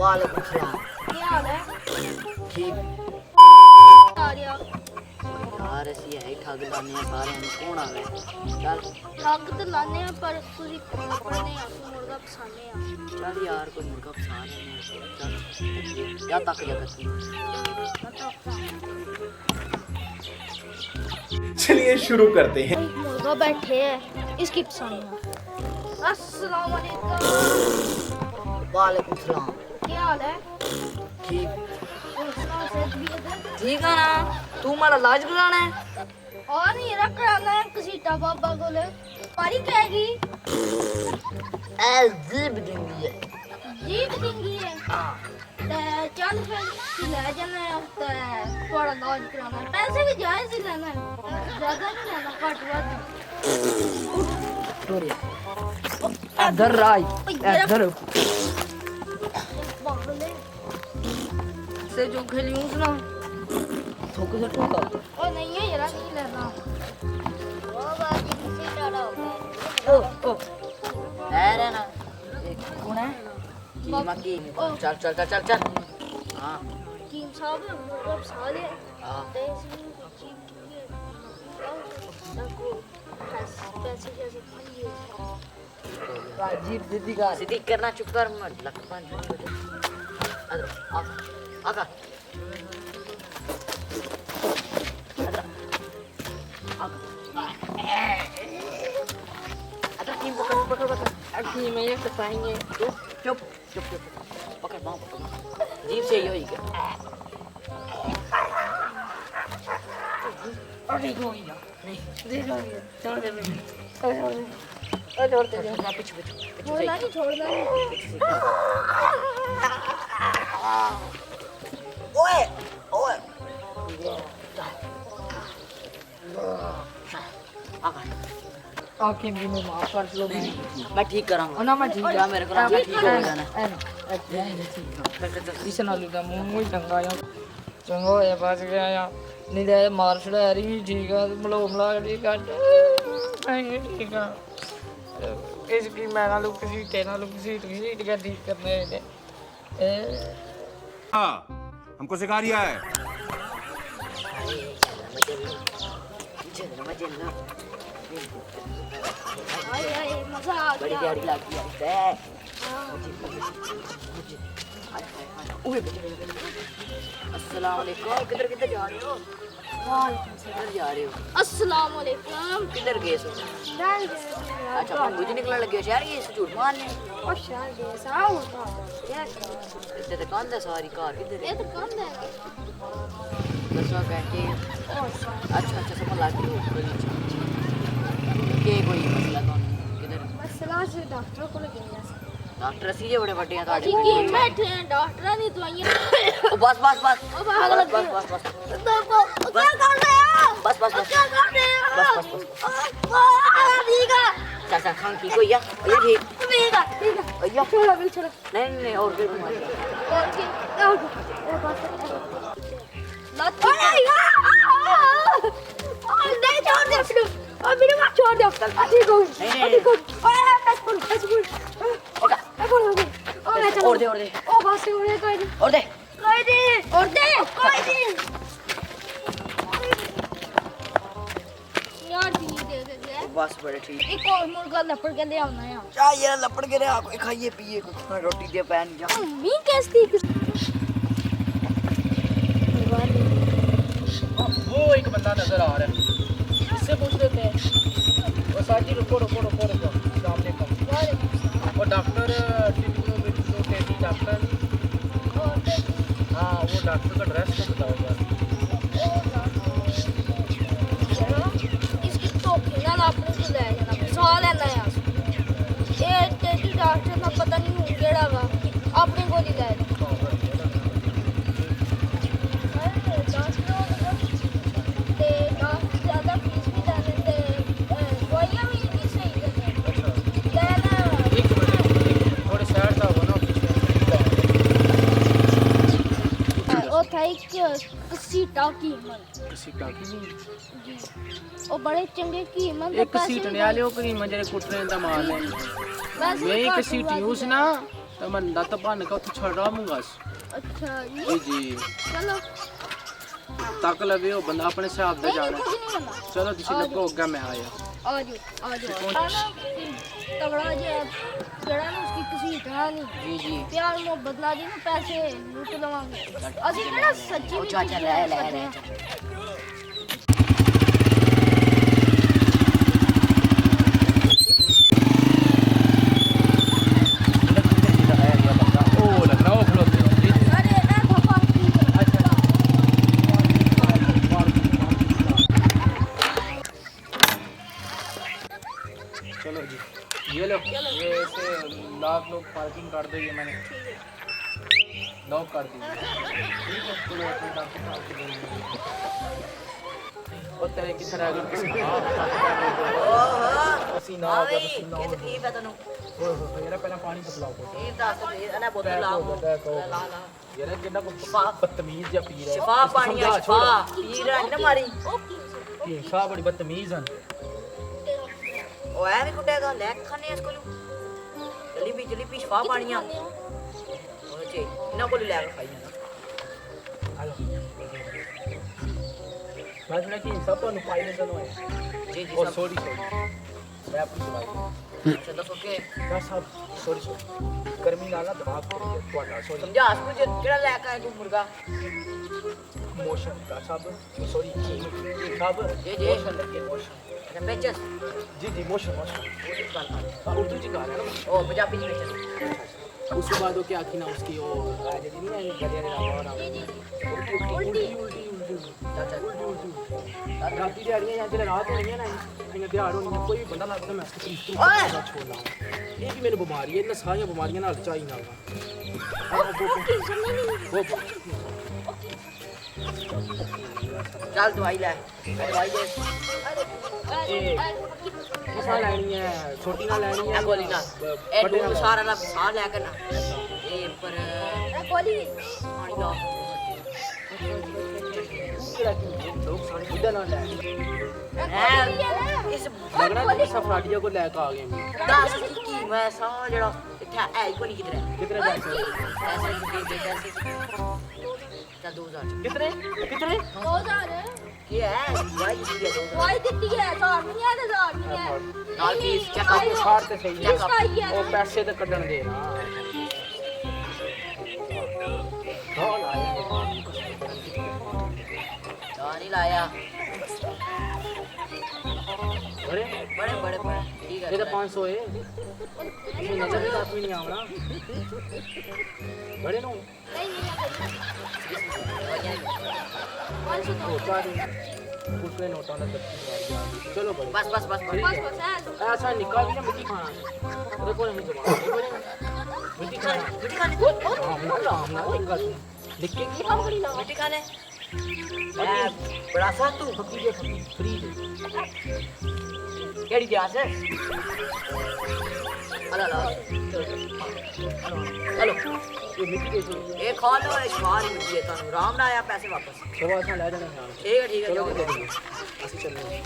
वालेकुम सलाम। क्या हाल है? ठीक आ गया यार ਅਸੀਂ ਹੈ ਠੱਗ ਲਾਨੇ ਆ ਸਾਰਿਆਂ ਨੂੰ ਕੌਣ ਆ ਗਿਆ ਚੱਲ ठग तो लाने हैं पर तुझे पकड़ने आ तू मुर्गा फसाने आ ਚੱਲ ਯਾਰ ਕੋਈ ਮੁਰਗਾ ਫਸਾ ਲੈਨੇ ਚੱਲ ਜਾ ਤੱਕ ਜਾ ਤੱਕ चलिए शुरू करते हैं। मुर्गा बैठे है इसकी फसाने आ। अस्सलाम वालेकुम। वालेकुम सलाम। क्या हाल है? ठीक ठीक है ना तू हमारा इलाज कराना है और नहीं रख कराना है कसीटा बाबा को ले पारी कहेगी अजीब जिंदगी है जीत देंगी है ते चल फिर ले जाना है ते थोड़ा इलाज कराना है पैसे भी जायज ही लेना है ज्यादा नहीं लेना घट वध इधर आई इधर बाबले से जो खेली हूं ना ठोक से ठोका ओ नहीं है यार नहीं लेना ओ बाजी किसी डाला हो गया ओ ओ है ना कौन है की मक्की चल चल चल चल चल हां टीम साहब मुर्गा फसा ले हां ते इसमें चीज की सबको पैसे जैसे खाइए अजीब जिद्दी का सिद्धि करना चुप कर मत लक पान अरे आका ada tim pukul aku में ये फसाएंगे चुप चुप चुप चुप पकड़ बांह पकड़ जीप से यो ही क्या अरे कोई ना नहीं दे दो छोड़ दे छोड़ दे पीछे पीछे छोड़ना नहीं छोड़ना नहीं ओए ओए आके भी मैं माफ कर लो मैं ठीक कराऊंगा ना मैं ठीक है मेरे को ठीक हो जाना इस नालू का मुंह ही चंगा या चंगा होया बच गया या नहीं दे मार छड़ा रही ठीक है मलोम ला दी कट नहीं ठीक है इसकी मैं ना लुक सी तेना लुक सी ठीक है ठीक करने दे हाँ हमको सिखा रिया है। आए आए मजा आ बड़ी गया प्यारी लगती है अस्सलाम वालेकुम किधर किधर जा रहे हो किधर जा रहे हो अस्सलाम वालेकुम किधर गए सो अच्छा अपन मुझे निकलने लगे हो शहर ये झूठ मारने और शार दे साओ यार इतने दुकान है सारी कार किधर ये है तो कम है दसवा बैठे अच्छा अच्छा समझ लग गई के कोई मसला कौन किधर मसला से डॉक्टर को लगे डॉक्टर सी जे बड़े बड़े हैं ताड़े ठीक बैठे हैं डॉक्टर नहीं दवाइयां बस बस बस ओ भाग लग बस बस बस क्या कर रहे हो बस बस बस क्या कर रहे हो बस बस बस ठीक है चल चल खान की कोई या ये ठीक ठीक है भैया चलो बिल चलो नहीं नहीं और कोई बीमारी और की और बस लत नहीं छोड़ दे फिर और मेरे को छोड़ दे ठीक हो ठीक हो ओए बस बोल ओ मैं चलो और दे ओ बस कोई नहीं और दे कोई नहीं यार दी दे दे बस बड़े ठीक एक और मुर्गा लपड़ के ले आना है चाहिए लपड़ के रहा कोई खाइए पिए कुछ रोटी दे पैन जा मी कैसी वो एक बंदा नजर आ रहा है इससे पूछ लेते हैं वो साजी रुको रुको रुको रुको सामने का वो डॉक्टर टेटी डॉक्टर हाँ वो डॉक्टर का ड्रेस तो बताओ यार इसकी टोपी ना अपने को ले जाना फसा लेना यार ये टेटी डॉक्टर ना पता नहीं हूँ केड़ा वा अपने को ही ले जाना ज्यादा फीस भी ले लेते दवाइयाँ भी नहीं सही देते लेना एक मिनट थोड़े साइड था वो ना ओ था एक कसीटा कीमत किसी का की ओ बड़े चंगे कीमत एक सीट ने आले ओ करी मजे कुटने दा माल है बस मैं एक सीट यूज ना तो मैं दत्त बन का उत्थे छड़ रहा हूँ बस अच्छा जी जी जी चलो तक लवे हो बंदा अपने हिसाब से नहीं जाना कुछ नहीं करना चलो तुसी लगो अग्गा मैं आया आ जाओ आना तगड़ा जे जड़ा ना उसकी किसी तरह नहीं जी जी प्यार मोहब्बत ला दी ना पैसे लूट लवांगे असि केड़ा सच्ची ओ चाचा ले ले ले अरे ए पापा चलो जी ये लो ये ऐसे लाख लोग पार्किंग कर दो ये मैंने लॉक कर दी ठीक है चलो अपने डॉक्टर साहब से बोल और तेरे की तरह अगर किसी पसीना आ गया पसीना ਕੀ ਤਕਲੀਫ ਹੈ ਤੈਨੂੰ ओए मेरा पहला पानी तो पिलाओ ਇਹ ਦੱਸ ਦੇ ਇਹਨੇ ਬੋਤਲ ਲਾ ਲਾ ਲਾ यार जिन्ना को बदतमीज या पी रहा है ਸ਼ਫਾ ਪਾਣੀ ਆ ਸ਼ਫਾ ਪੀ ਰਹਾ ਨਾ ਮਾਰੀ ये साहब बड़ी बदतमीज हैं ਉਹ ਐ ਵੀ ਕੁੱਟੇਗਾ ਲੈ ਖਾਣੇ ਇਸ ਕੋਲ ਜਲੀ ਪੀ ਸ਼ਫਾ ਪਾਣੀਆਂ ਉਹ ਚੇ ਇਹਨਾਂ ਕੋਲ ਲੈ ਕੇ ਖਾਈ ਜਾਣਾ हेलो मैं सुना कि सब तो नुपाई ने चलो है ਜੀ ਜੀ ओ ਸਭ सॉरी सॉरी मैं अपनी दवाई ਚਲੋ ਓਕੇ डॉक्टर साहब सॉरी सॉरी गर्मी नाल ना दिमाग खराब है ਤੁਹਾਡਾ सॉरी ਸਮਝਾ ਸਕੂ ਜਿਹੜਾ ਲੈ ਕੇ ਆਇਆ ਤੂੰ ਮੁਰਗਾ मोशन डॉक्टर साहब सॉरी साहब जी, जी। मोशन लगे मोशन ਇਹਨੇ ਵੇਚਸ जी जी मोशन मोशन उर्दू जी गा रहा है ਉਹ ਪੰਜਾਬੀ ਨਹੀਂ ਵੇਚਸ उसके बाद वो क्या आखी ना उसकी वो राजा जी नहीं है गले वाला और उल्टी राती दिहाड़ियां या जेल्लै रात होनी है ना इयां दिहाड़ होनी है कोई भी बंदा लगदा मैं इसको पीस ओए! छोड़ना ये भी मेरी बीमारी है इन्हां सारियां बीमारियां नाल चाही ना ਚੱਲ ਦਵਾਈ ਲੈ ਦਵਾਈ ਦੇ किसा लैनी है छोटी ना लैनी है ਇਹ ਗੋਲੀ ਨਾਲ ਇਹ ਡੂਬ ਸਾਰਾ ਦਾ ਸਾਹ ਲੈ ਕੇ ਨਾ ਇਹ ਪਰ ए कोली ਪਾਣੀ ਲਾ लोग सारे बुढ़ा ना ले ਇਸ लगना कि सफराडिया को लेकर आ गए मैं ਦੱਸ ਕੀ ਮੈਂ ਸਾਹ ਜਿਹੜਾ ਇੱਥੇ ਹੈ ਹੀ ਕੋਈ ਨਹੀਂ ਕਿਧਰ कितने पैसे ਪੈਸੇ ਦੇ ਪੈਸੇ ਚੱਲ 2000 कितने कितने 2000 ਕੀ ਹੈ ਦਵਾਈ ਦੀ ਹੈ 2000 कोई दित्ती है 1000 नहीं है 1000 नहीं है ਨਾਲ ਫੀਸ ਚੈੱਕ भाई, सार ते सही है इसका ही है वो ना। पैसे तो कटन दे ना कौन आया ਤਾਂ ਨਹੀਂ ਲਾਇਆ बड़े ਬੜੇ ਬੜੇ ਬੜੇ ਠੀਕ ये ਹੈ तो 500 है इसमें नजर भी आदमी नहीं आवना बड़े नो होता नहीं उसने नोटा ना चलो बड़े ਬਸ बस बस बस है ऐसा निकाल भी ना मिट्टी खाना अरे कोई नहीं जमा मिट्टी खाना राम ना निकाल लिख के की काम करी ना ਮਿੱਟੀ ਖਾਣੇ ਬੜਾ ਸਾਤੂ फकीर है फकीर फ्री है ਕਿਹੜੀ ਦਿਆਸ ਹੈ ਹਲਾ ਲਾ ਚਲੋ ये मिट्टी दे दो ਇਹ ਖਾ ਲਓ ਇਹ ਸ਼ਵਾਰ ਮਿਲਦੀ ਹੈ ਤੁਹਾਨੂੰ ਆਰਾਮ ਨਾਲ ਆਇਆ ਪੈਸੇ ਵਾਪਸ सुबह से ले जाना है ਠੀਕ ਹੈ चलो ਜਾਓ दे देंगे ਅਸੀਂ ਚੱਲਦੇ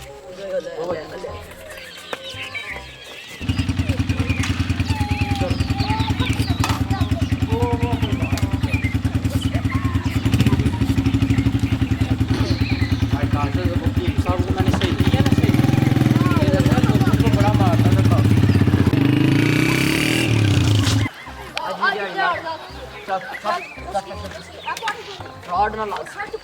भाई काटे से बुकी सब को मैंने सही किया ना सही ये देखा लोगों को बड़ा मारता था काफी आज यार चल चल आप ਫਰਾਡ ਨਾਲ ਲਾ सच